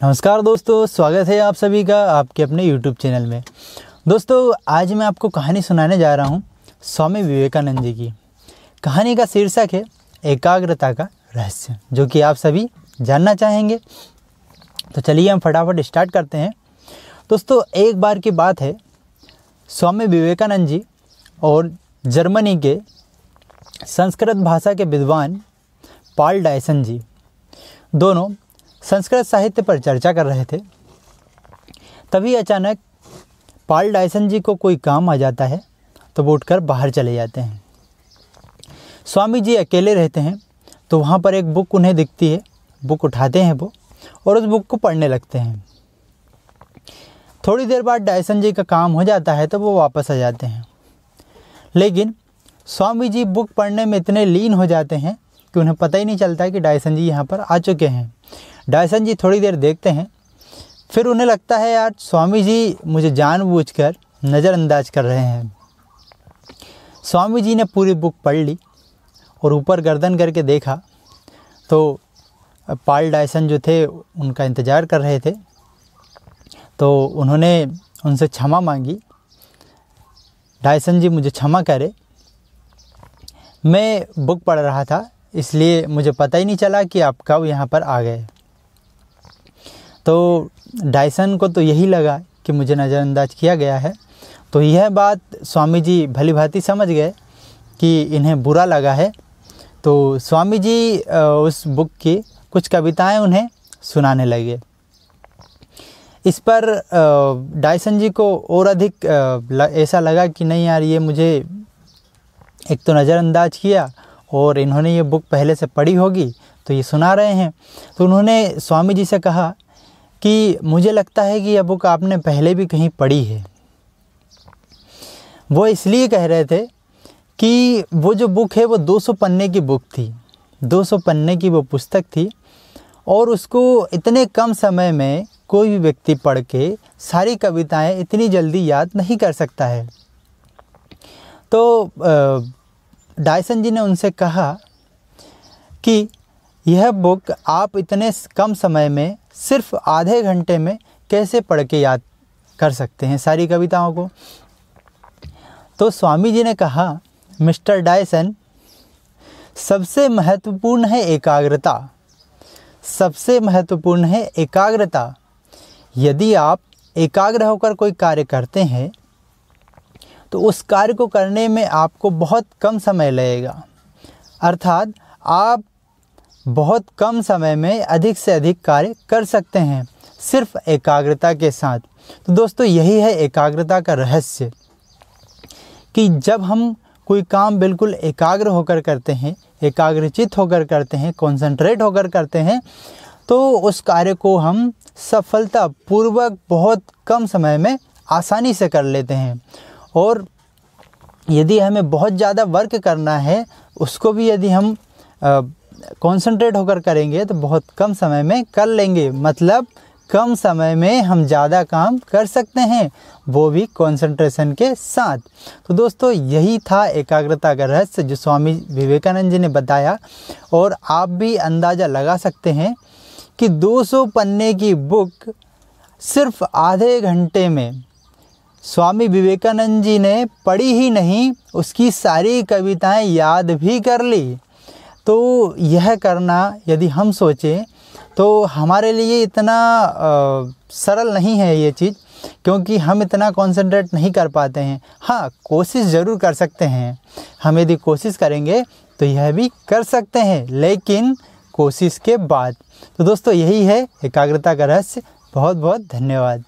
नमस्कार दोस्तों, स्वागत है आप सभी का आपके अपने YouTube चैनल में। दोस्तों, आज मैं आपको कहानी सुनाने जा रहा हूँ स्वामी विवेकानंद जी की। कहानी का शीर्षक है एकाग्रता का रहस्य, जो कि आप सभी जानना चाहेंगे। तो चलिए हम फटाफट स्टार्ट करते हैं। दोस्तों, एक बार की बात है, स्वामी विवेकानंद जी और जर्मनी के संस्कृत भाषा के विद्वान पॉल डायसन जी दोनों संस्कृत साहित्य पर चर्चा कर रहे थे। तभी अचानक पॉल डायसन जी को कोई काम आ जाता है तो वो उठकर बाहर चले जाते हैं। स्वामी जी अकेले रहते हैं तो वहाँ पर एक बुक उन्हें दिखती है। बुक उठाते हैं वो और उस बुक को पढ़ने लगते हैं। थोड़ी देर बाद डायसन जी का काम हो जाता है तो वो वापस आ जाते हैं। लेकिन स्वामी जी बुक पढ़ने में इतने लीन हो जाते हैं कि उन्हें पता ही नहीं चलता कि डायसन जी यहाँ पर आ चुके हैं। डायसन जी थोड़ी देर देखते हैं, फिर उन्हें लगता है यार स्वामी जी मुझे जानबूझकर नज़रअंदाज कर रहे हैं। स्वामी जी ने पूरी बुक पढ़ ली और ऊपर गर्दन करके देखा तो पॉल डायसन जो थे उनका इंतज़ार कर रहे थे। तो उन्होंने उनसे क्षमा मांगी, डायसन जी मुझे क्षमा करें, मैं बुक पढ़ रहा था इसलिए मुझे पता ही नहीं चला कि आप कब यहाँ पर आ गए। तो डायसन को तो यही लगा कि मुझे नज़रअंदाज किया गया है। तो यह बात स्वामी जी भली भांति समझ गए कि इन्हें बुरा लगा है। तो स्वामी जी उस बुक की कुछ कविताएं उन्हें सुनाने लगे। इस पर डायसन जी को और अधिक ऐसा लगा कि नहीं यार, ये मुझे एक तो नज़रअंदाज किया और इन्होंने ये बुक पहले से पढ़ी होगी तो ये सुना रहे हैं। तो उन्होंने स्वामी जी से कहा कि मुझे लगता है कि यह बुक आपने पहले भी कहीं पढ़ी है। वो इसलिए कह रहे थे कि वो जो बुक है वो 200 पन्ने की बुक थी, 200 पन्ने की वो पुस्तक थी और उसको इतने कम समय में कोई भी व्यक्ति पढ़ के सारी कविताएं इतनी जल्दी याद नहीं कर सकता है। तो डायसन जी ने उनसे कहा कि यह बुक आप इतने कम समय में सिर्फ आधे घंटे में कैसे पढ़ के याद कर सकते हैं सारी कविताओं को। तो स्वामी जी ने कहा, मिस्टर डायसन, सबसे महत्वपूर्ण है एकाग्रता, सबसे महत्वपूर्ण है एकाग्रता। यदि आप एकाग्र होकर कोई कार्य करते हैं तो उस कार्य को करने में आपको बहुत कम समय लगेगा, अर्थात आप बहुत कम समय में अधिक से अधिक कार्य कर सकते हैं सिर्फ एकाग्रता के साथ। तो दोस्तों, यही है एकाग्रता का रहस्य कि जब हम कोई काम बिल्कुल एकाग्र होकर करते हैं, एकाग्रचित होकर करते हैं, कॉन्सेंट्रेट होकर करते हैं, तो उस कार्य को हम सफलतापूर्वक बहुत कम समय में आसानी से कर लेते हैं। और यदि हमें बहुत ज़्यादा वर्क करना है, उसको भी यदि हम कॉन्सेंट्रेट होकर करेंगे तो बहुत कम समय में कर लेंगे। मतलब कम समय में हम ज़्यादा काम कर सकते हैं, वो भी कंसंट्रेशन के साथ। तो दोस्तों, यही था एकाग्रता का रहस्य जो स्वामी विवेकानंद जी ने बताया। और आप भी अंदाज़ा लगा सकते हैं कि 200 पन्ने की बुक सिर्फ आधे घंटे में स्वामी विवेकानंद जी ने पढ़ी ही नहीं, उसकी सारी कविताएं याद भी कर ली। तो यह करना यदि हम सोचें तो हमारे लिए इतना सरल नहीं है ये चीज़, क्योंकि हम इतना कंसंट्रेट नहीं कर पाते हैं। हाँ, कोशिश ज़रूर कर सकते हैं। हम यदि कोशिश करेंगे तो यह भी कर सकते हैं, लेकिन कोशिश के बाद। तो दोस्तों, यही है एकाग्रता का रहस्य। बहुत बहुत धन्यवाद।